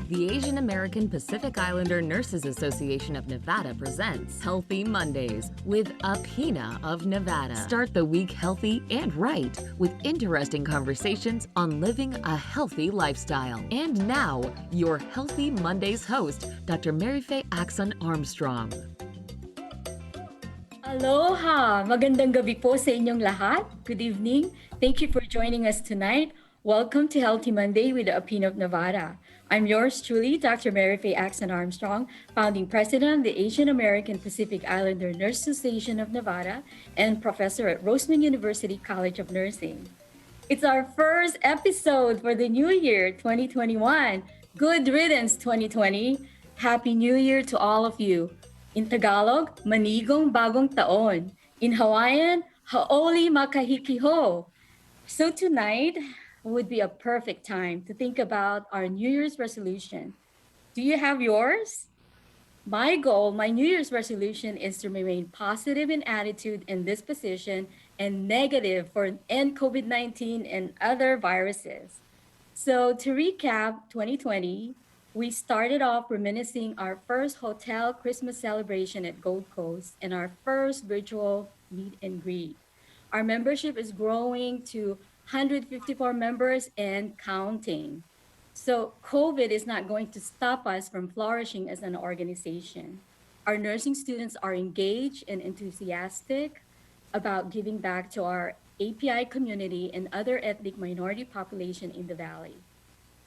The Asian American Pacific Islander Nurses Association of Nevada presents Healthy Mondays with AAPINA of Nevada. Start the week healthy and right with interesting conversations on living a healthy lifestyle. And now, your Healthy Mondays host, Dr. Mary Faye Axon Armstrong. Aloha! Magandang gabi po sa inyong lahat. Good evening. Thank you for joining us tonight. Welcome to Healthy Monday with the AAPINA of Nevada. I'm yours truly, Dr. Mary Faye Axon Armstrong, founding president of the Asian American Pacific Islander Nurses Association of Nevada and professor at Roseman University College of Nursing. It's our first episode for the new year, 2021. Good riddance, 2020. Happy New Year to all of you. In Tagalog, Manigong Bagong Taon. In Hawaiian, Ha'oli Makahikiho. So tonight would be a perfect time to think about our New Year's resolution. Do you have yours? My goal, my New Year's resolution is to remain positive in attitude and disposition and negative for end COVID-19 and other viruses. So to recap 2020, we started off reminiscing our first hotel Christmas celebration at Gold Coast and our first virtual meet and greet. Our membership is growing to 154 members and counting. So COVID is not going to stop us from flourishing as an organization. Our nursing students are engaged and enthusiastic about giving back to our API community and other ethnic minority population in the Valley.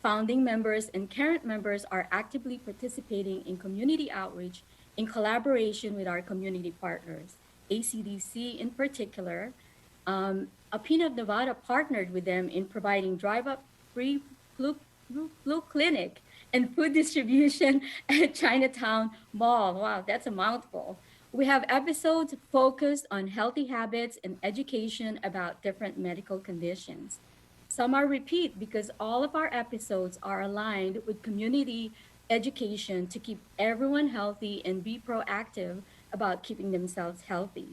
Founding members and current members are actively participating in community outreach in collaboration with our community partners. ACDC in particular, AAPINA of Nevada partnered with them in providing drive-up free flu clinic and food distribution at Chinatown Mall. Wow, that's a mouthful. We have episodes focused on healthy habits and education about different medical conditions. Some are repeat because all of our episodes are aligned with community education to keep everyone healthy and be proactive about keeping themselves healthy.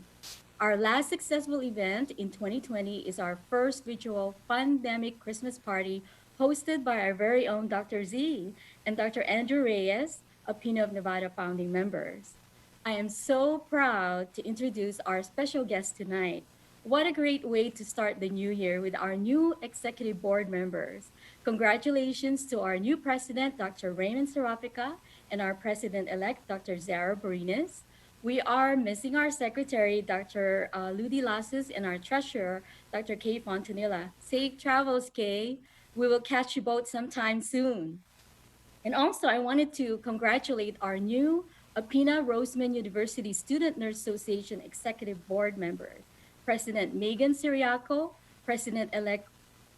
Our last successful event in 2020 is our first virtual pandemic Christmas party hosted by our very own Dr. Z and Dr. Andrew Reyes, a Pino of Nevada founding members. I am so proud to introduce our special guest tonight. What a great way to start the new year with our new executive board members. Congratulations to our new president, Dr. Raymond Serafica, and our president-elect, Dr. Zara Barinas. We are missing our secretary, Dr. Ludi Lasses, and our treasurer, Dr. Kay Fontanilla. Safe travels, Kay. We will catch you both sometime soon. And also, I wanted to congratulate our new AAPINA Roseman University Student Nurse Association Executive Board members, President Megan Siriaco, President-elect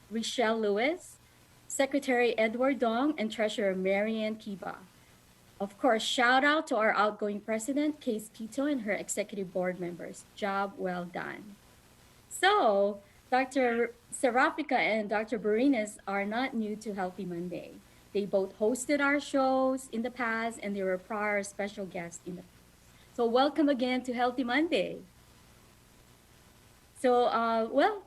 Richelle Lewis, Secretary Edward Dong, and Treasurer Marianne Kiba. Of course, shout out to our outgoing president, Case Quito, and her executive board members. Job well done. So, Dr. Serafica and Dr. Barinas are not new to Healthy Monday. They both hosted our shows in the past and they were prior special guests in the past. So welcome again to Healthy Monday. So,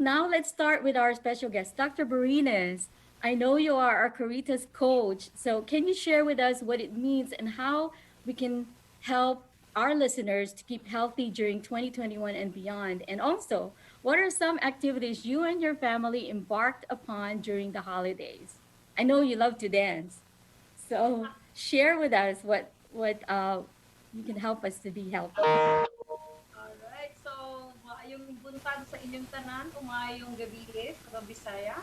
now let's start with our special guest, Dr. Barinas. I know you are our Caritas coach. So can you share with us what it means and how we can help our listeners to keep healthy during 2021 and beyond? And also, what are some activities you and your family embarked upon during the holidays? I know you love to dance. So share with us what you can help us to be healthy. Alright, so maayong buntag sa inyong tanan o maayong gabi sa Bisaya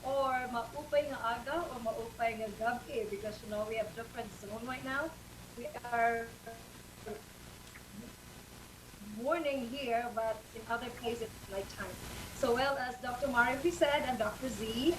or maupay nga aga or maupay nga gabi because we have different zone right now. We are morning here, but in other places it's nighttime. So as Dr. Marifi said and Dr. Z,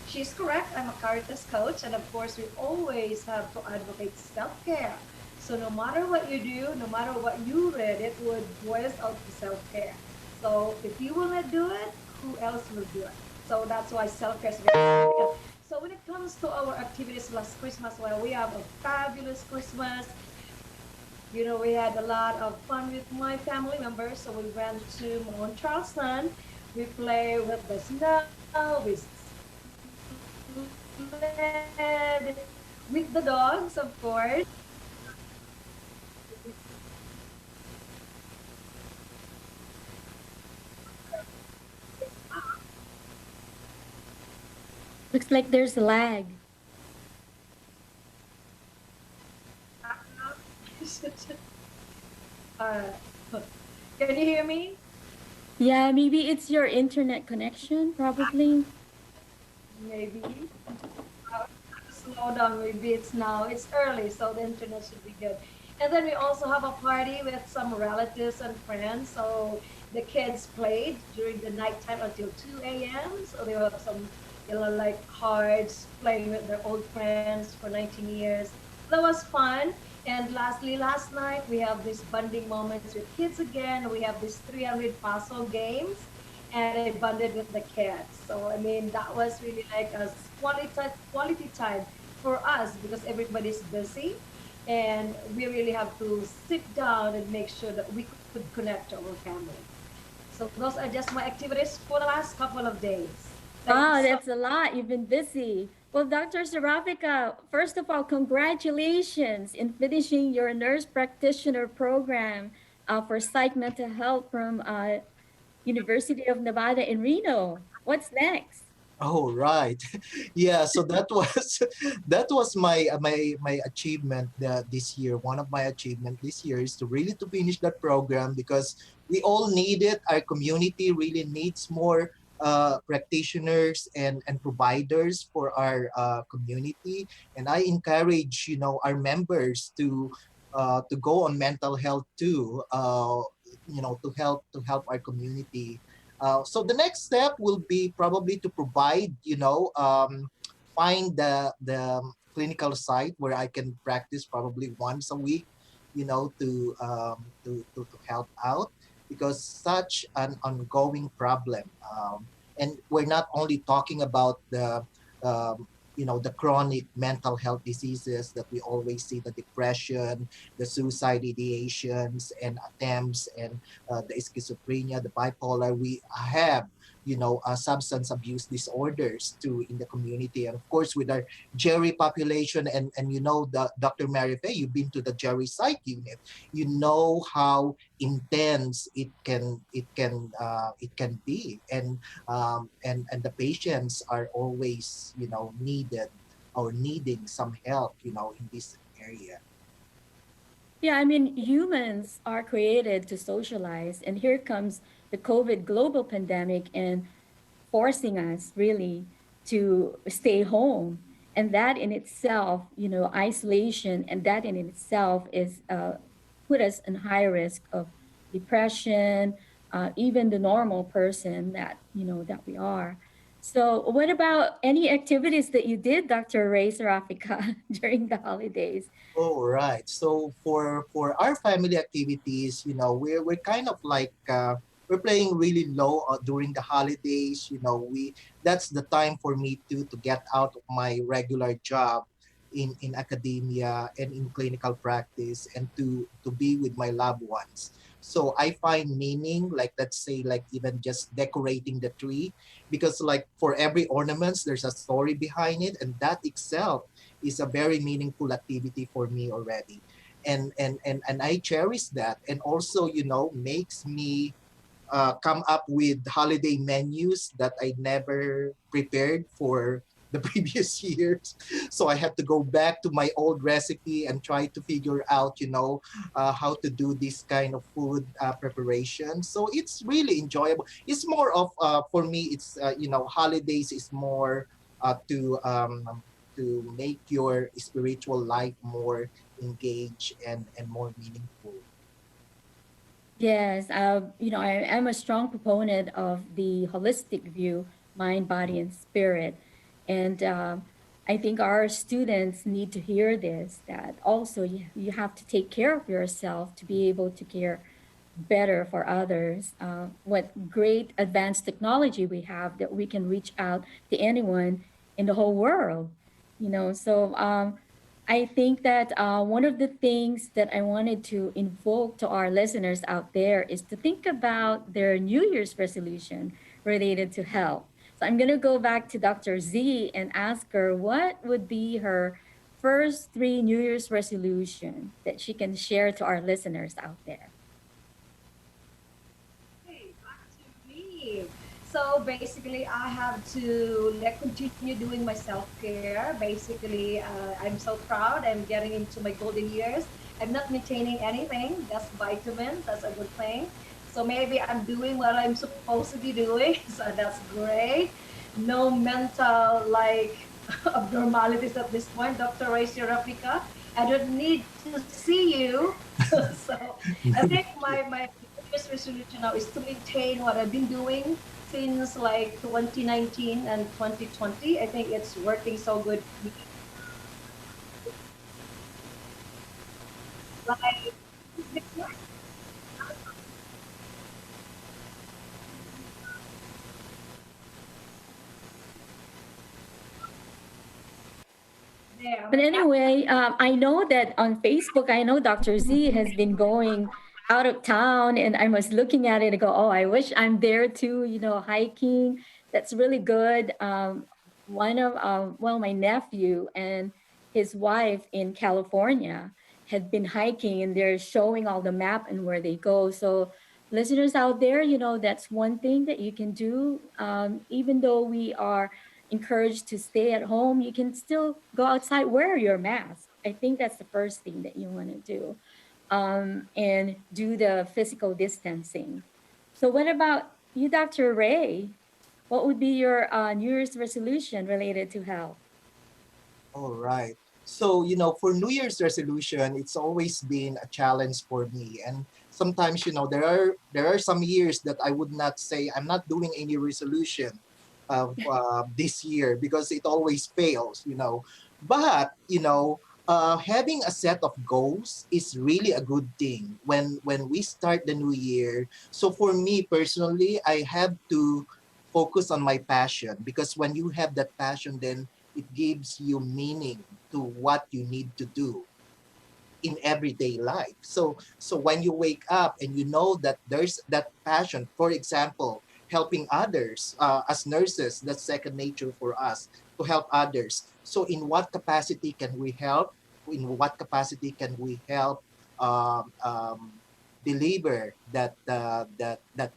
she's correct. I'm a Caritas coach, and of course we always have to advocate self-care. So no matter what you do, no matter what you read, it would boils out to self-care. So if you will not do it, who else will do it? So that's why self-care is very significant. So when it comes to our activities last Christmas, well, we have a fabulous Christmas. We had a lot of fun with my family members. So we went to Mount Charleston. We played with the snow, we sled, with the dogs, of course. Looks like there's a lag. uh, can you hear me? Yeah, maybe it's your internet connection, probably. Maybe. Slow down. Maybe it's now. It's early, so the internet should be good. And then we also have a party with some relatives and friends. So the kids played during the nighttime until 2 a.m. So they have some, like cards, playing with their old friends for 19 years. That was fun. And lastly, last night we have these bonding moments with kids again. We have these 300 puzzle games, and I bonded with the kids. So I mean, that was really like a quality time for us because everybody's busy, and we really have to sit down and make sure that we could connect to our family. So those are just my activities for the last couple of days. Thank you Wow, so that's a lot. You've been busy. Well, Dr. Serafika, first of all, congratulations in finishing your nurse practitioner program for psych mental health from University of Nevada in Reno. What's next? Oh, right. Yeah, so that was that was my achievement this year. One of my achievement this year is to really to finish that program because we all need it. Our community really needs more practitioners and providers for our community. And I encourage our members to go on mental health too. To help our community. So the next step will be probably to provide, find the clinical site where I can practice probably once a week, to help out because such an ongoing problem. And we're not only talking about the chronic mental health diseases that we always see, the depression, the suicide ideations and attempts, and the schizophrenia, the bipolar. We have, substance abuse disorders too in the community, and of course with our Jerry population, and the Dr. Mary Faye, you've been to the Jerry Psych unit. You know how intense it can be, and the patients are always needed or needing some help in this area. Yeah, I mean, humans are created to socialize, and here comes the COVID global pandemic and forcing us really to stay home. And that in itself, isolation, and that in itself is put us in high risk of depression, even the normal person that we are. So, what about any activities that you did, Dr. Ray Sarafika, during the holidays? Oh, right. So for our family activities, we're kind of like we're playing really low during the holidays. We That's the time for me to get out of my regular job in academia and in clinical practice, and to be with my loved ones. So I find meaning, like let's say, like even just decorating the tree, because like for every ornaments there's a story behind it, and that itself is a very meaningful activity for me already. And I cherish that, and also makes me come up with holiday menus that I never prepared for the previous years. So I had to go back to my old recipe and try to figure out, how to do this kind of food preparation. So it's really enjoyable. It's more of, for me, it's, holidays is more to make your spiritual life more engaged and more meaningful. Yes, I am a strong proponent of the holistic view, mind, body, and spirit. And I think our students need to hear this, that also you have to take care of yourself to be able to care better for others. What great advanced technology we have that we can reach out to anyone in the whole world. So I think that one of the things that I wanted to invoke to our listeners out there is to think about their New Year's resolution related to health. So I'm going to go back to Dr. Z and ask her what would be her first three New Year's resolution that she can share to our listeners out there? Okay, back to me. So basically, I have to like continue doing my self care. Basically, I'm so proud. I'm getting into my golden years. I'm not maintaining anything, just vitamins. That's a good thing. So maybe I'm doing what I'm supposed to be doing. So that's great. No mental like abnormalities at this point. Dr. Rachel Rafika, I don't need to see you. So I think my New Year's resolution now is to maintain what I've been doing since like 2019 and 2020. I think it's working so good for me. Like, there, But my anyway, I know that on Facebook, I know Dr. Z has been going out of town, and I was looking at it and go, "Oh, I wish I'm there too." Hiking. That's really good. One of well, my nephew and his wife in California had been hiking, and they're showing all the map and where they go. So, listeners out there, that's one thing that you can do. Even though we are encouraged to stay at home, you can still go outside, wear your mask. I think that's the first thing that you want to do, and do the physical distancing. So, what about you, Dr. Ray? What would be your New Year's resolution related to health? All right. So, for New Year's resolution, it's always been a challenge for me. And sometimes, there are some years that I would not say I'm not doing any resolution this year because it always fails. But, having a set of goals is really a good thing when we start the new year. So for me personally, I have to focus on my passion, because when you have that passion, then it gives you meaning to what you need to do in everyday life. So when you wake up and you know that there's that passion, for example, helping others, as nurses, that's second nature for us to help others. So in what capacity can we help? In what capacity can we help um, um, deliver that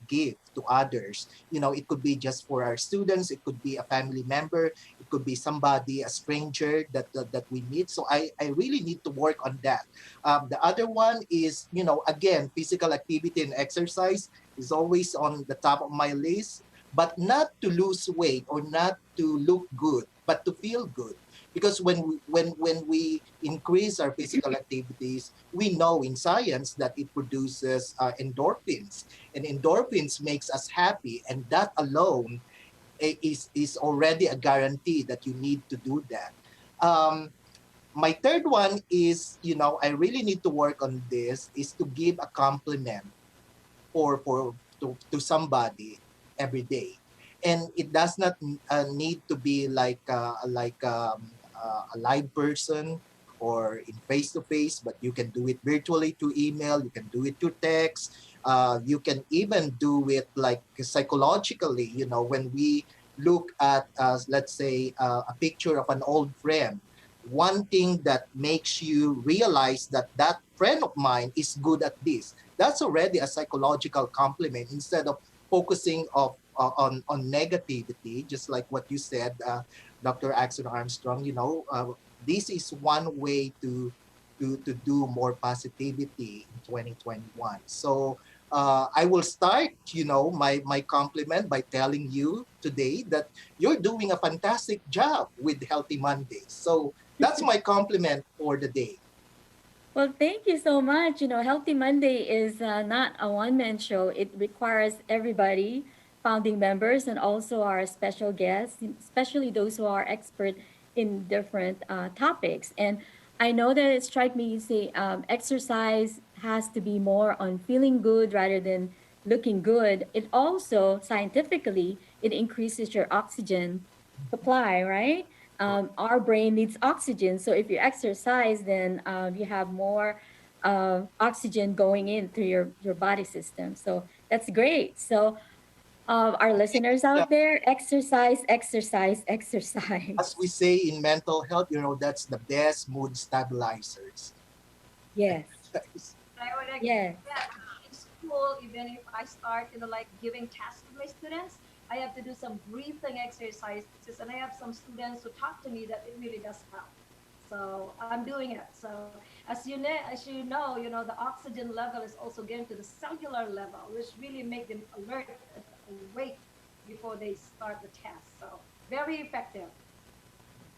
gift to others? It could be just for our students, it could be a family member, it could be somebody, a stranger that we meet. So I really need to work on that. The other one is, again, physical activity and exercise is always on the top of my list, but not to lose weight or not to look good, but to feel good. Because when we increase our physical activities, we know in science that it produces endorphins, and endorphins makes us happy, and that alone is already a guarantee that you need to do that. Um, my third one is, I really need to work on this, is to give a compliment to somebody every day. And it does not need to be like a live person or in face to face, but you can do it virtually through email, you can do it through text, you can even do it like psychologically. When we look at, let's say, a picture of an old friend, one thing that makes you realize that that friend of mine is good at this, that's already a psychological compliment, instead of focusing on negativity, just like what you said, Dr. Axel Armstrong. This is one way to do more positivity in 2021. So I will start, my compliment by telling you today that you're doing a fantastic job with Healthy Mondays. So that's my compliment for the day. Well, thank you so much. Healthy Monday is not a one-man show. It requires everybody, founding members, and also our special guests, especially those who are expert in different topics. And I know that it strike me, you say exercise has to be more on feeling good rather than looking good. It also, scientifically, it increases your oxygen supply, right? Our brain needs oxygen. So if you exercise, then you have more oxygen going in through your body system. So that's great. So our listeners Yeah, out there, exercise, exercise, exercise. as we say in mental health, that's the best mood stabilizers. Yes, I would agree. yes. Yeah, in school, even if I start, like giving tasks to my students, I have to do some breathing exercises, and I have some students who talk to me that it really does help. So I'm doing it. So as you know, the oxygen level is also getting to the cellular level, which really make them alert and awake before they start the test. So very effective.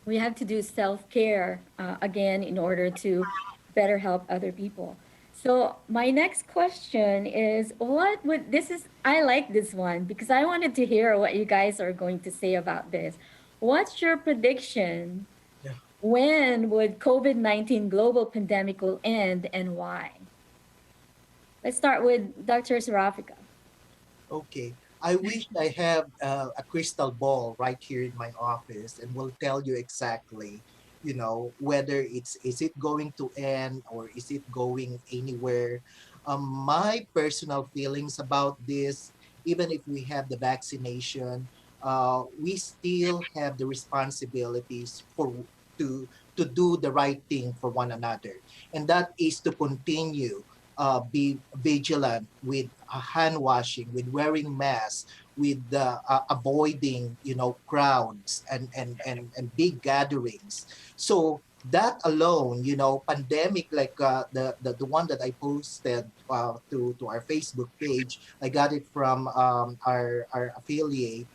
We have to do self-care again in order to better help other people. So my next question is, what would this is I like this one because I wanted to hear what you guys are going to say about this. What's your prediction? Yeah. When would COVID-19 global pandemic will end and why? Let's start with Dr. Sarafika. Okay. I wish I have a crystal ball right here in my office and will tell you exactly, whether is it going to end or is it going anywhere. My personal feelings about this, even if we have the vaccination, we still have the responsibilities to to do the right thing for one another, and that is to continue be vigilant with hand washing, with wearing masks, with avoiding crowds and big gatherings. So that alone, pandemic like the one that I posted to our Facebook page, I got it from our affiliate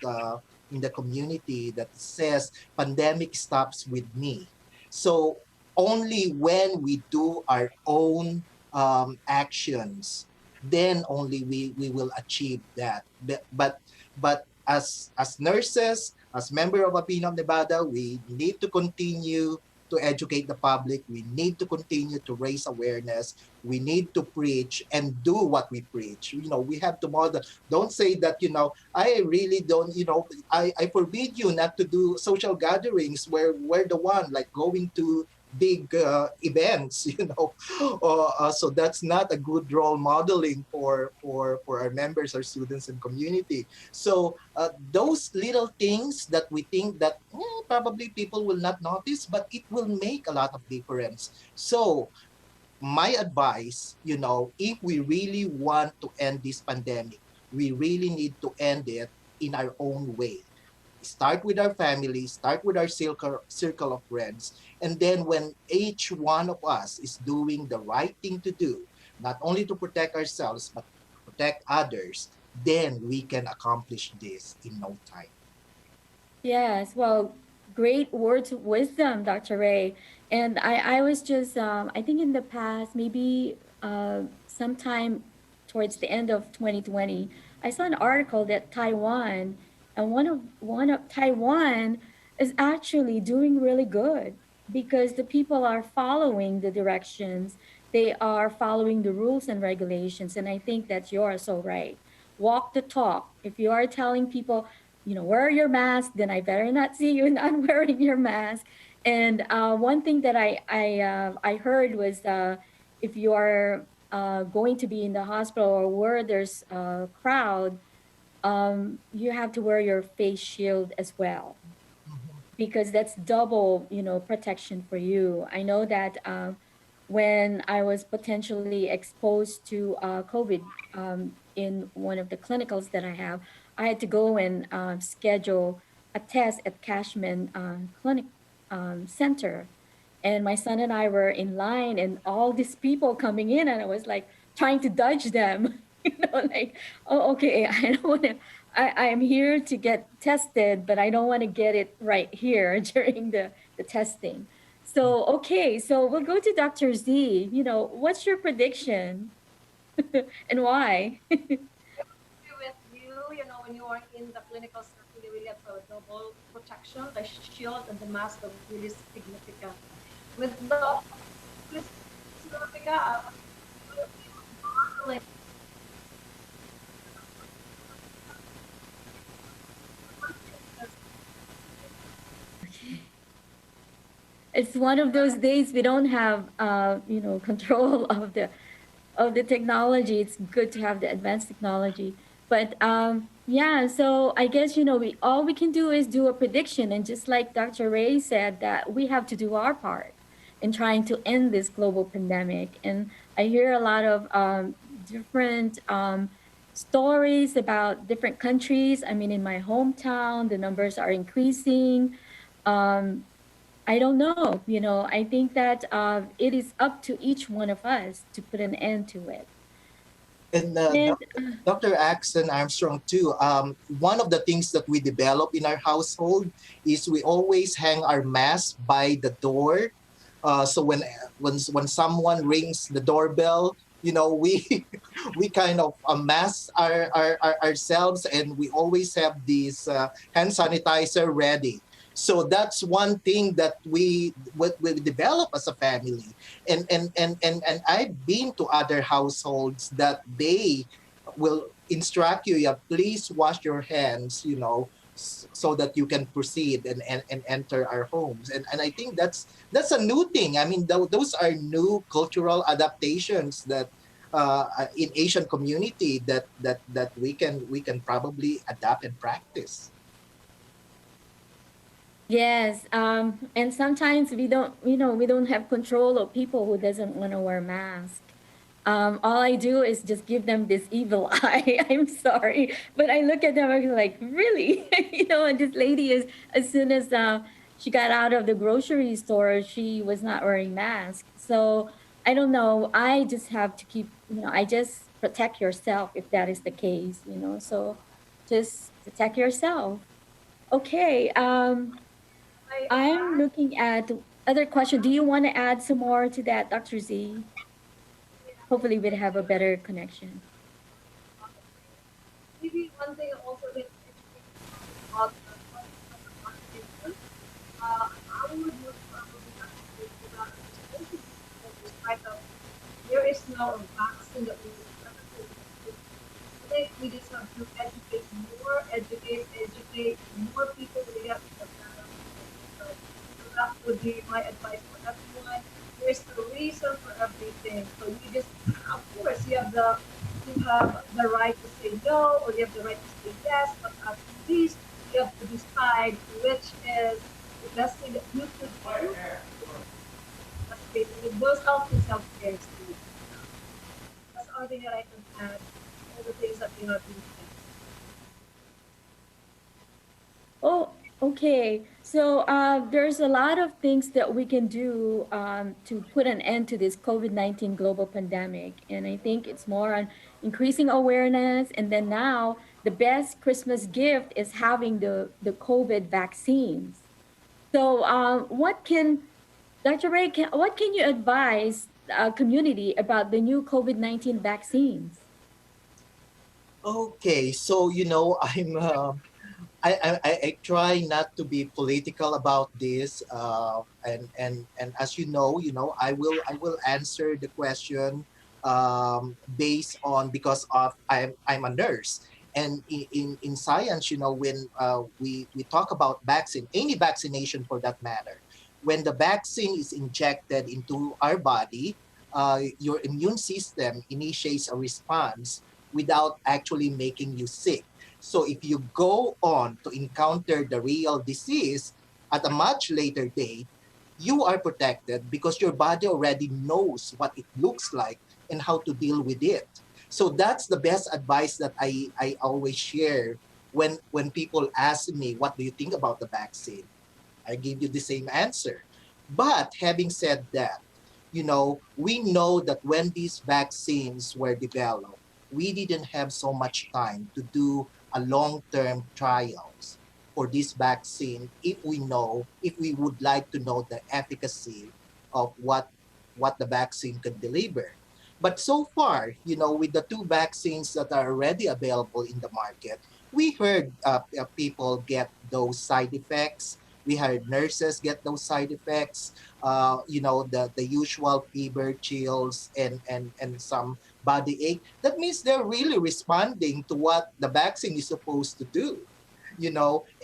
in the community that says pandemic stops with me. So only when we do our own actions, then only we will achieve that. But as nurses, as member of AAPINA of Nevada, we need to continue to educate the public. We need to continue to raise awareness. We need to preach and do what we preach. We have to model. Don't say that, I really don't, I forbid you not to do social gatherings where we're the one like going to big events, so that's not a good role modeling for our members, our students, and community. So those little things that we think that probably people will not notice, but it will make a lot of difference. So my advice, if we really want to end this pandemic, we really need to end it in our own way. Start with our family, start with our circle of friends, and then when each one of us is doing the right thing to do, not only to protect ourselves but protect others, then we can accomplish this in no time. Yes, well, great words of wisdom, Dr. Ray. And I was just, I think in the past, maybe sometime towards the end of 2020, I saw an article that Taiwan, and one of Taiwan is actually doing really good because the people are following the directions, they are following the rules and regulations, and I think that you are so right. Walk the talk. If you are telling people, wear your mask, then I better not see you not wearing your mask. And one thing that I heard was if you are going to be in the hospital or where there's a crowd, you have to wear your face shield as well because that's double, protection for you. I know that when I was potentially exposed to COVID in one of the clinicals that I have, I had to go and schedule a test at Cashman Clinic Center, and my son and I were in line, and all these people coming in, and I was like trying to dodge them, like, oh, okay, I don't want to. I'm here to get tested, but I don't want to get it right here during the testing. So, okay, so we'll go to Dr. Z. What's your prediction and why? With you, when you are in the clinical setting, you really have a double protection. The shield and the mask are really significant. With the Africa, modeling It's one of those days we don't have, control of the technology. It's good to have the advanced technology, but Yeah, so I guess we all we can do is do a prediction, and just like Dr. Ray said, that we have to do our part in trying to end this global pandemic. And I hear a lot of different stories about different countries. I mean, in my hometown, the numbers are increasing. Um, I don't know. I think that it is up to each one of us to put an end to it. And And Dr. Axon Armstrong too. One of the things that we develop in our household is we always hang our mask by the door. So when someone rings the doorbell, we we kind of mask ourselves, and we always have this hand sanitizer ready. So that's one thing that we develop as a family. And I've been to other households that they will instruct you, yeah, please wash your hands, so that you can proceed and enter our homes. And I think that's a new thing. I mean, those are new cultural adaptations that in Asian community that we can probably adapt and practice. yes, and sometimes we don't have control of people who doesn't want to wear mask. All I do is just give them this evil eye. I'm sorry, but I look at them and I'm like, really? And this lady is, as soon as she got out of the grocery store, she was not wearing mask. So I don't know. I just have to keep, I just protect yourself if that is the case. So just protect yourself. Okay. I I'm add, looking at other question. Do you want to add some more to that, Dr. Z? Hopefully we'd have a better connection. maybe one thing also that about the vaccination, I would most probably have to say that despite of there is no vaccine that we think we just have to educate more people to get the so that would be my advice for everyone. There's a reason for everything. So you just, of course, you have the right to say no, or you have the right to say yes, but at least you have to decide which is the best thing that you could do. That's basically those help to self-care. That's the only thing that I can add. All the things that you have been said. Oh, okay. So there's a lot of things that we can do to put an end to this COVID-19 global pandemic. And I think it's more on increasing awareness. And then now the best Christmas gift is having the COVID vaccines. So Dr. Ray, what can you advise community about the new COVID-19 vaccines? Okay, so I try not to be political about this, and as I will answer the question based on, because of I'm a nurse, and in science, when we talk about vaccine, any vaccination for that matter, when the vaccine is injected into our body, your immune system initiates a response without actually making you sick. So if you go on to encounter the real disease at a much later date, you are protected because your body already knows what it looks like and how to deal with it. So that's the best advice that I always share when people ask me, what do you think about the vaccine? I give you the same answer. But having said that, we know that when these vaccines were developed, we didn't have so much time to do a long-term trials for this vaccine if we would like to know the efficacy of what the vaccine could deliver. But so far, with the two vaccines that are already available in the market, we heard people get those side effects. We heard nurses get those side effects. The usual fever, chills, and some body ache. That means they're really responding to what the vaccine is supposed to do.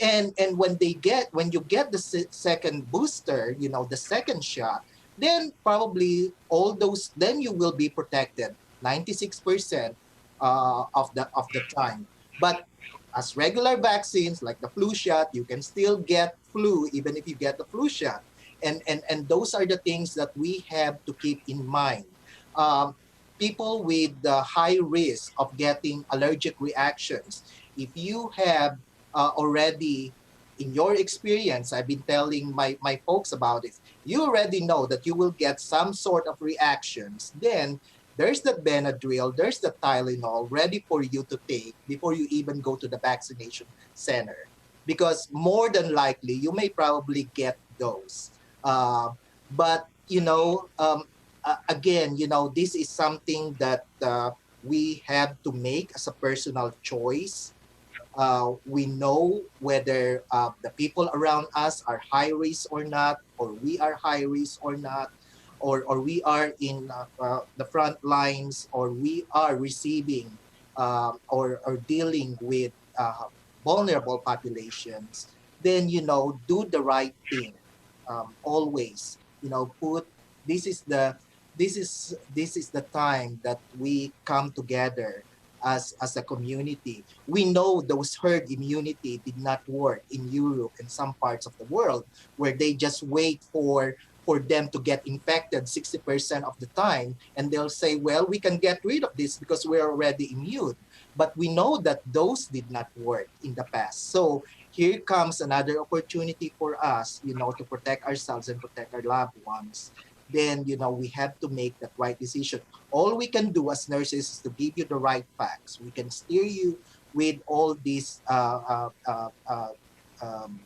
And when you get the second booster, the second shot, then probably all those, then you will be protected 96% of the time. But as regular vaccines like the flu shot, you can still get flu even if you get the flu shot. And those are the things that we have to keep in mind. Um, People with the high risk of getting allergic reactions, if you have already, in your experience, I've been telling my folks about this, you already know that you will get some sort of reactions, then there's the Benadryl, there's the Tylenol ready for you to take before you even go to the vaccination center. Because more than likely, you may probably get those. But, again, this is something that we have to make as a personal choice. We know whether the people around us are high risk or not, or we are high risk or not, or we are in the front lines, or we are receiving or dealing with vulnerable populations. Then, do the right thing. Always, put this is the this is the time that we come together as a community. We know those herd immunity did not work in Europe and some parts of the world, where they just wait for them to get infected 60% of the time, and they'll say, well, we can get rid of this because we're already immune. But we know that those did not work in the past. So here comes another opportunity for us, to protect ourselves and protect our loved ones. Then, we have to make that right decision. All we can do as nurses is to give you the right facts. We can steer you with all this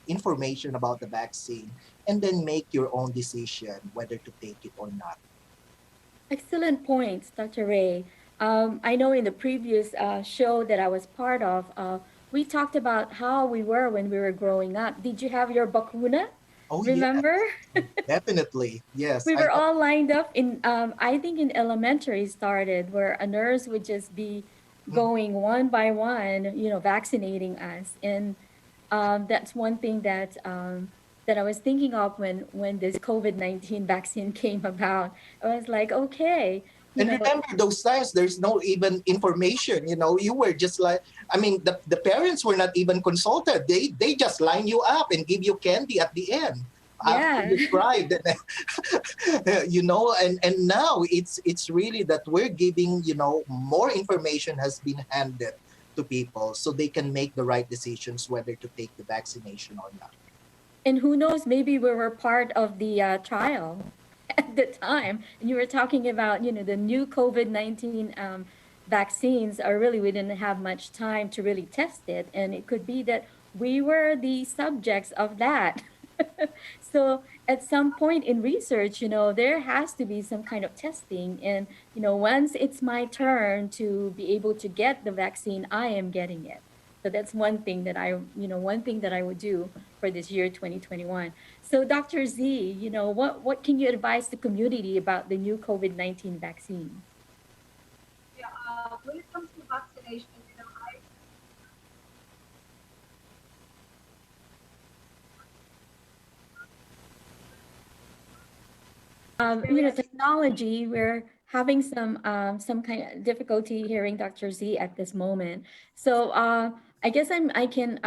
information about the vaccine, and then make your own decision whether to take it or not. Excellent points, Dr. Ray. I know in the previous show that I was part of, we talked about how we were when we were growing up. Did you have your bakuna? Oh, yeah, Remember? definitely. Yes, We I were have. all lined up in, I think in elementary started, where a nurse would just be Mhm. going one by one, vaccinating us. And that's one thing that I was thinking of when this COVID-19 vaccine came about. I was like, okay, you And know, remember those times, there's no even information. You were just like, I mean, the parents were not even consulted. They just line you up and give you candy at the end after yeah. you cried. And now it's really that we're giving, more information has been handed to people so they can make the right decisions whether to take the vaccination or not. And who knows, maybe we were part of the trial at the time. And you were talking about, the new COVID-19 vaccines are really, we didn't have much time to really test it. And it could be that we were the subjects of that. So at some point in research, there has to be some kind of testing. And, once it's my turn to be able to get the vaccine, I am getting it. So that's one thing that I would do for this year 2021. So Dr. Z, what can you advise the community about the new COVID-19 vaccine? Yeah, when it comes to vaccination, I experience. Technology, we're having some kind of difficulty hearing Dr. Z at this moment. So I guess I can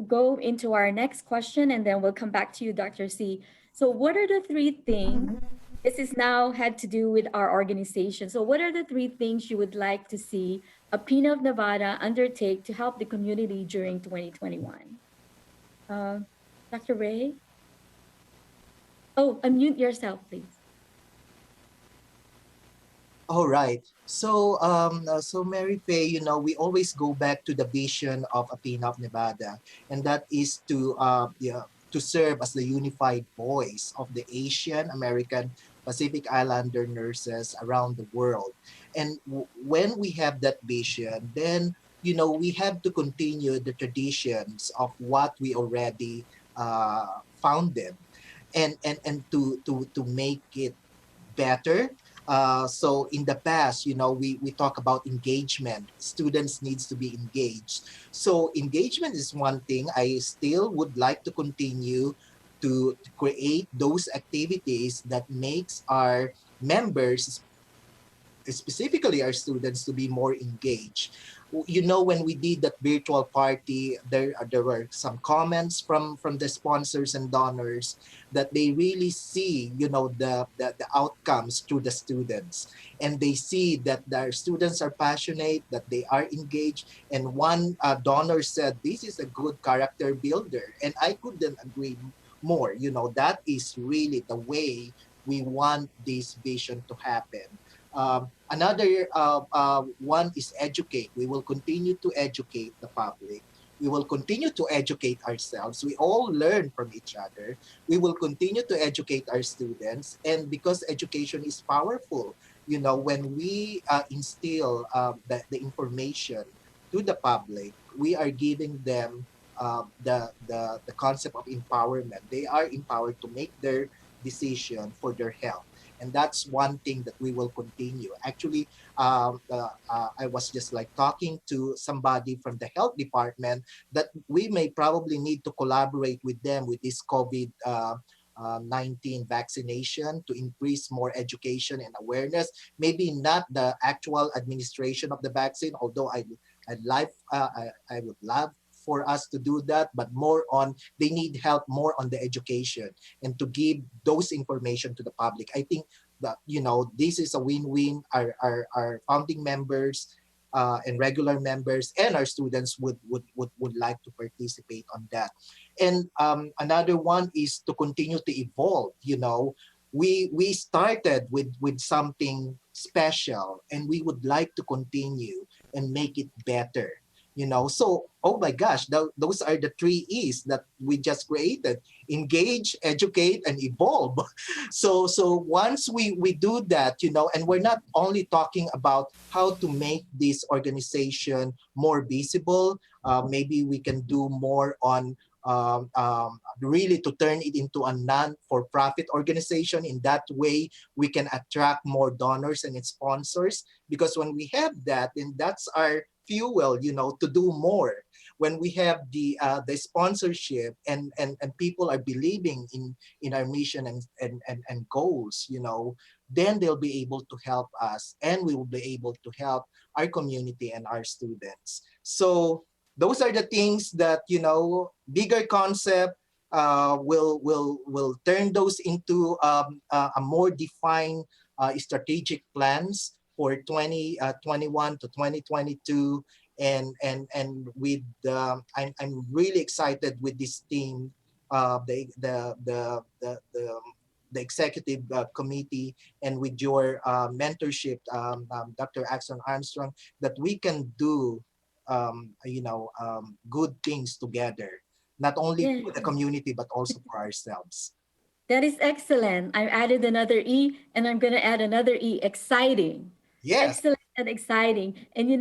go into our next question, and then we'll come back to you, Dr. Z. So what are the three things, this is now had to do with our organization. So what are the three things you would like to see APINA of Nevada undertake to help the community during 2021? Uh, Dr. Ray? Oh, unmute yourself, please. All right. So Mary Faye, we always go back to the vision of APINA of Nevada, and that is to serve as the unified voice of the Asian American Pacific Islander nurses around the world. And when we have that vision, then we have to continue the traditions of what we already founded, and to make it better. So in the past, we talk about engagement. Students needs to be engaged. So engagement is one thing. I still would like to continue to create those activities that makes our members, specifically our students to be more engaged. When we did that virtual party, there were some comments from the sponsors and donors that they really see, the outcomes to the students, and they see that their students are passionate, that they are engaged. And one donor said, "This is a good character builder," and I couldn't agree more. That is really the way we want this vision to happen. Another one is educate. We will continue to educate the public. We will continue to educate ourselves. We all learn from each other. We will continue to educate our students. And because education is powerful, when we instill the information to the public, we are giving them the concept of empowerment. They are empowered to make their decision for their health. And that's one thing that we will continue. Actually, I was just like talking to somebody from the health department that we may probably need to collaborate with them with this COVID 19 vaccination to increase more education and awareness. Maybe not the actual administration of the vaccine, although I would love for us to do that, but more on they need help more on the education and to give those information to the public. I think that this is a win-win. Our founding members and regular members and our students would like to participate on that. And another one is to continue to evolve. We started with something special, and we would like to continue and make it better. So oh my gosh, those are the 3 E's that we just created: engage, educate, and evolve. So once we do that, and we're not only talking about how to make this organization more visible. Maybe we can do more on really to turn it into a non-for-profit organization. In that way, we can attract more donors and sponsors, because when we have that, then that's our fuel, to do more. When we have the sponsorship and people are believing in our mission and goals, then they'll be able to help us, and we will be able to help our community and our students. So those are the things that, bigger concept will turn those into a more defined strategic plans for 2021 to 2022. And with I'm really excited with this team, the executive committee, and with your mentorship, Dr. Axon Armstrong, that we can do good things together, not only Yeah. for the community but also for ourselves. That is excellent. I added another E and I'm going to add another E. Exciting. Yes. Excellent and exciting. And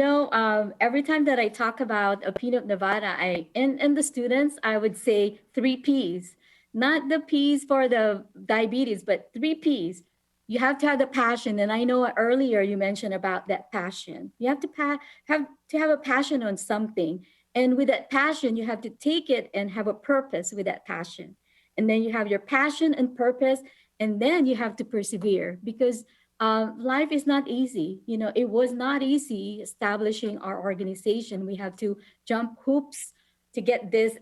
every time that I talk about a peanut Nevada, and the students, I would say 3 Ps. Not the Ps for the diabetes, but 3 Ps. You have to have the passion. And I know earlier you mentioned about that passion. You have to have a passion on something. And with that passion, you have to take it and have a purpose with that passion. And then you have your passion and purpose, and then you have to persevere, because life is not easy. It was not easy establishing our organization. We have to jump hoops to get this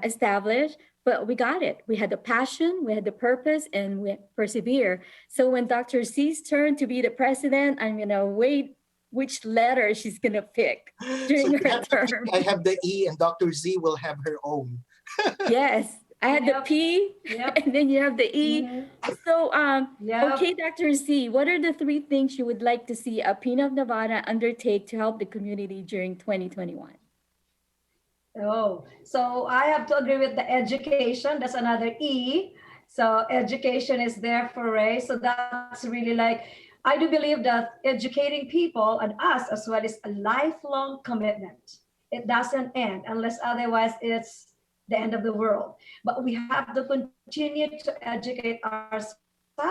established, but we got it. We had the passion, we had the purpose, and we persevere. So when Dr. C's turn to be the president, I'm gonna wait which letter she's gonna pick So during you her have the P, term. I have the E, and Dr. Z will have her own. Yes, I had the Yep. P, Yep. and then you have the E. Mhm. So, Yep. okay, Dr. Z, what are the 3 things you would like to see AAPINA of Nevada undertake to help the community during 2021? Oh, so I have to agree with the education. That's another E. So education is there for Ray. So that's really like, I do believe that educating people and us as well is a lifelong commitment. It doesn't end unless otherwise it's the end of the world. But we have to continue to educate ourselves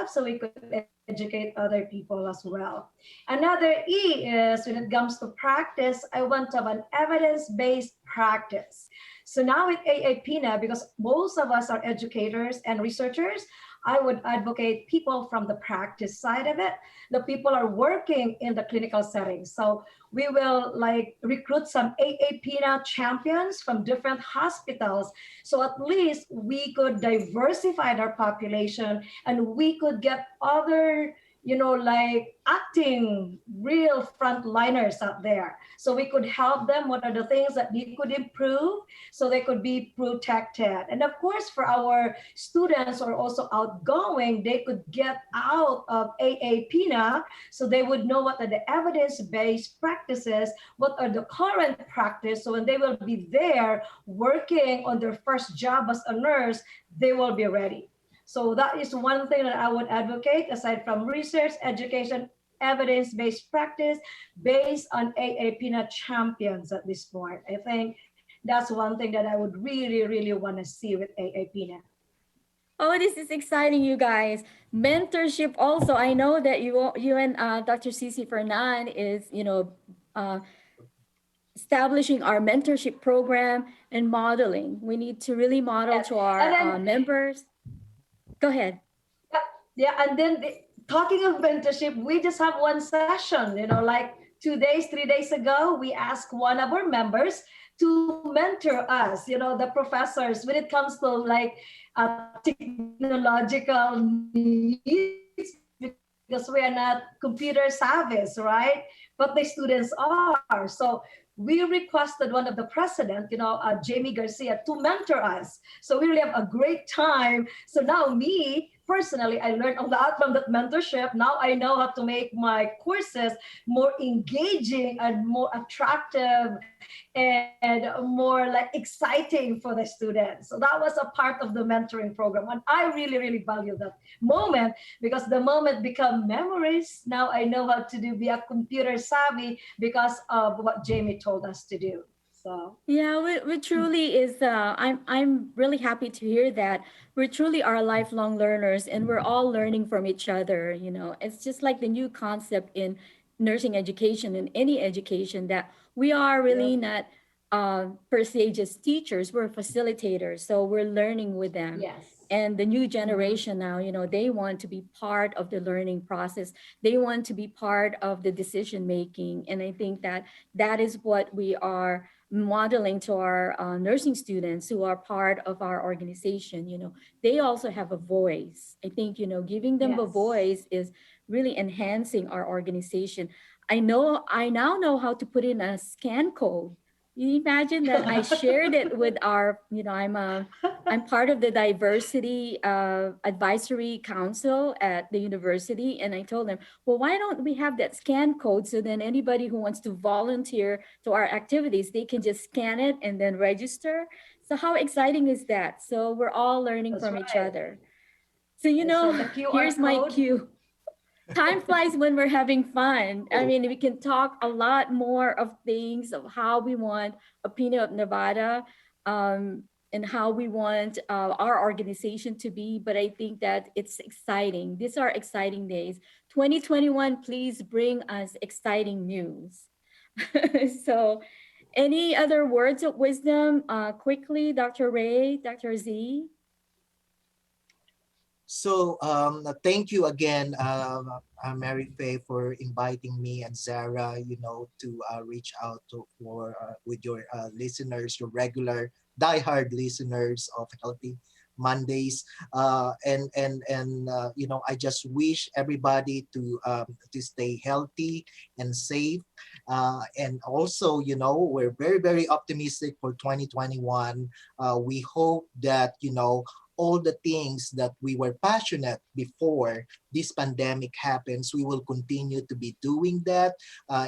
so we could educate other people as well. Another E is when it comes to practice, I want to have an evidence-based practice. So now with AAPINA, because most of us are educators and researchers, I would advocate people from the practice side of it. The people are working in the clinical setting. So we will like recruit some AAPINA champions from different hospitals. So at least we could diversify our population and we could get other, like acting real frontliners out there. So we could help them. What are the things that we could improve so they could be protected? And of course, for our students who are also outgoing, they could get out of AAPINA so they would know what are the evidence-based practices, what are the current practice. So when they will be there working on their first job as a nurse, they will be ready. So that is one thing that I would advocate aside from research, education, evidence-based practice based on AAPINA champions at this point. I think that's one thing that I would really, really want to see with AAPINA. Oh, this is exciting, you guys. Mentorship also. I know that you and Dr. Cici Fernan is, uh, establishing our mentorship program and modeling. We need to really model Yes. to And our then members. Go ahead. yeah, and then talking of mentorship, we just have one session, like 2 days, 3 days ago, we asked one of our members to mentor us, the professors, when it comes to like technological needs, because we are not computer savvy, right? But the students are. So we requested one of the president, Jamie Garcia, to mentor us. So we really have a great time. So now me, personally, I learned a lot from that mentorship. Now I know how to make my courses more engaging and more attractive and more like exciting for the students. So that was a part of the mentoring program. And I really, really value that moment because the moment become memories. Now I know how to be a computer savvy because of what Jamie told us to do. So Yeah, we truly is. I'm really happy to hear that we truly are lifelong learners, and we're all learning from each other. It's just like the new concept in nursing education and any education that we are really yep. not per se just teachers. We're facilitators, so we're learning with them. Yes. And the new Mhm. generation now, they want to be part of the learning process. They want to be part of the decision making, and I think that that is what we are modeling to our nursing students who are part of our organization. They also have a voice. I think, giving them a Yes. voice is really enhancing our organization. I now know how to put in a scan code. You imagine that I shared it with our, I'm part of the diversity advisory council at the university, and I told them, well, why don't we have that scan code so then anybody who wants to volunteer to our activities, they can just scan it and then register. So how exciting is that? So we're all learning That's from each right. other. So That's right. The QR here's my code. cue. Time flies when we're having fun. I mean, we can talk a lot more of things of how we want AAPINA of Nevada, and how we want our organization to be. But I think that it's exciting. These are exciting days. 2021, please bring us exciting news. So, any other words of wisdom quickly, Dr. Ray, Dr. Z? So thank you again, Mary Faye, for inviting me and Zara, to reach out for with your listeners, your regular diehard listeners of Healthy Mondays, and I just wish everybody to stay healthy and safe, and also we're very very optimistic for 2021. We hope that all the things that we were passionate before this pandemic happens, we will continue to be doing that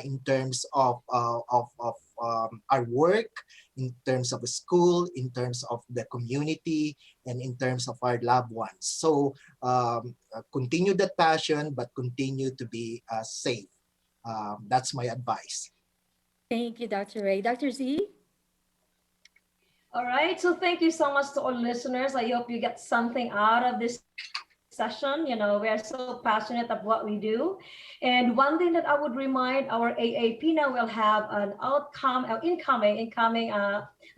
in terms of our work, in terms of the school, in terms of the community, and in terms of our loved ones. So continue that passion, but continue to be safe. That's my advice. Thank you, Dr. Ray. Dr. Z? All right. So thank you so much to all listeners. I hope you get something out of this session. We are so passionate of what we do. And one thing that I would remind our AAP now will have an outcome, incoming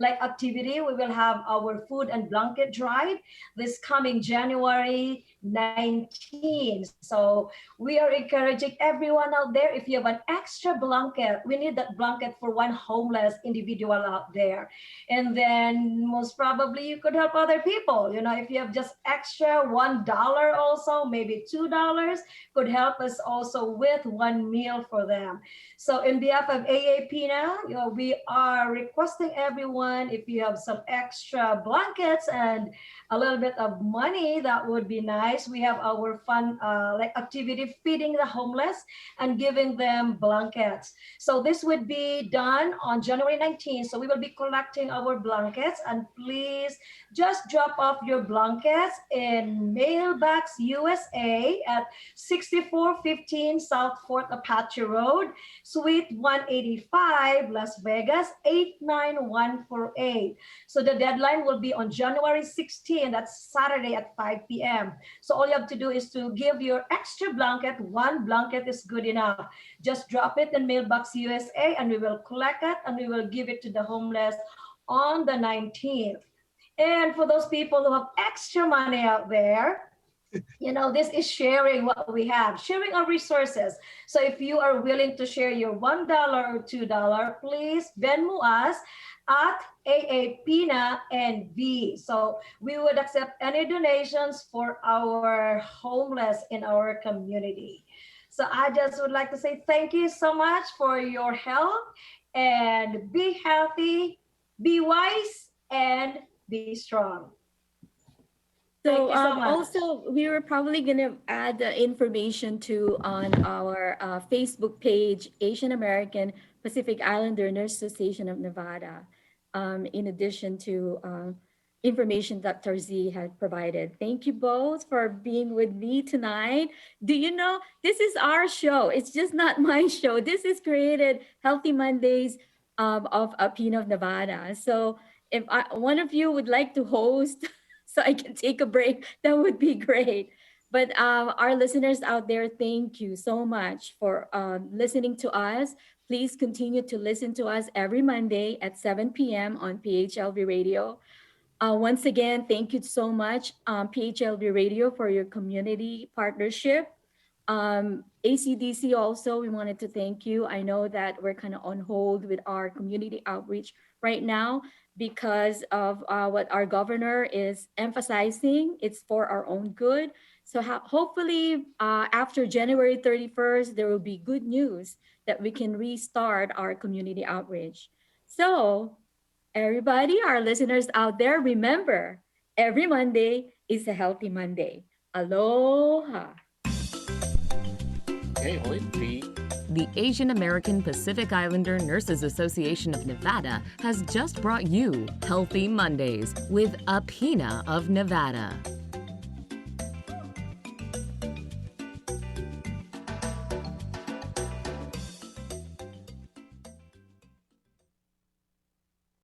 like activity. We will have our food and blanket drive this coming January 19. So we are encouraging everyone out there, if you have an extra blanket, we need that blanket for one homeless individual out there. And then most probably you could help other people. If you have just extra $1 also, maybe $2 could help us also with one meal for them. So in behalf of AAPINA, we are requesting everyone, if you have some extra blankets and a little bit of money, that would be nice. We have our fun like activity, feeding the homeless and giving them blankets. So this would be done on January 19th. So we will be collecting our blankets, and please just drop off your blankets in Mailbox USA at 6415 South Fort Apache Road, Suite 185, Las Vegas 89148. So the deadline will be on January 16, that's Saturday at 5 p.m. So all you have to do is to give your extra blanket. One blanket is good enough. Just drop it in Mailbox USA and we will collect it and we will give it to the homeless on the 19th. And for those people who have extra money out there, this is sharing what we have, sharing our resources. So if you are willing to share your $1 or $2, please Venmo us at AAPINA NV. So we would accept any donations for our homeless in our community. So I just would like to say thank you so much for your help, and be healthy, be wise, and be strong. Thank So you so much. also, we were probably going to add the information too on our Facebook page, Asian American Pacific Islander Nurse Association of Nevada, in addition to information Dr. Z had provided. Thank you both for being with me tonight. Do you know, this is our show. It's just not my show. This is created Healthy Mondays of AAPINA of Nevada. So if one of you would like to host, so I can take a break, that would be great. But our listeners out there, thank you so much for listening to us. Please continue to listen to us every Monday at 7 p.m. on PHLV Radio. Once again, thank you so much, PHLV Radio, for your community partnership. ACDC also, we wanted to thank you. I know that we're kind of on hold with our community outreach right now because of what our governor is emphasizing. It's for our own good. So hopefully after January 31st, there will be good news that we can restart our community outreach. So everybody, our listeners out there, remember, every Monday is a healthy Monday. Aloha. Okay, ulit. The Asian American Pacific Islander Nurses Association of Nevada has just brought you Healthy Mondays with AAPINA of Nevada.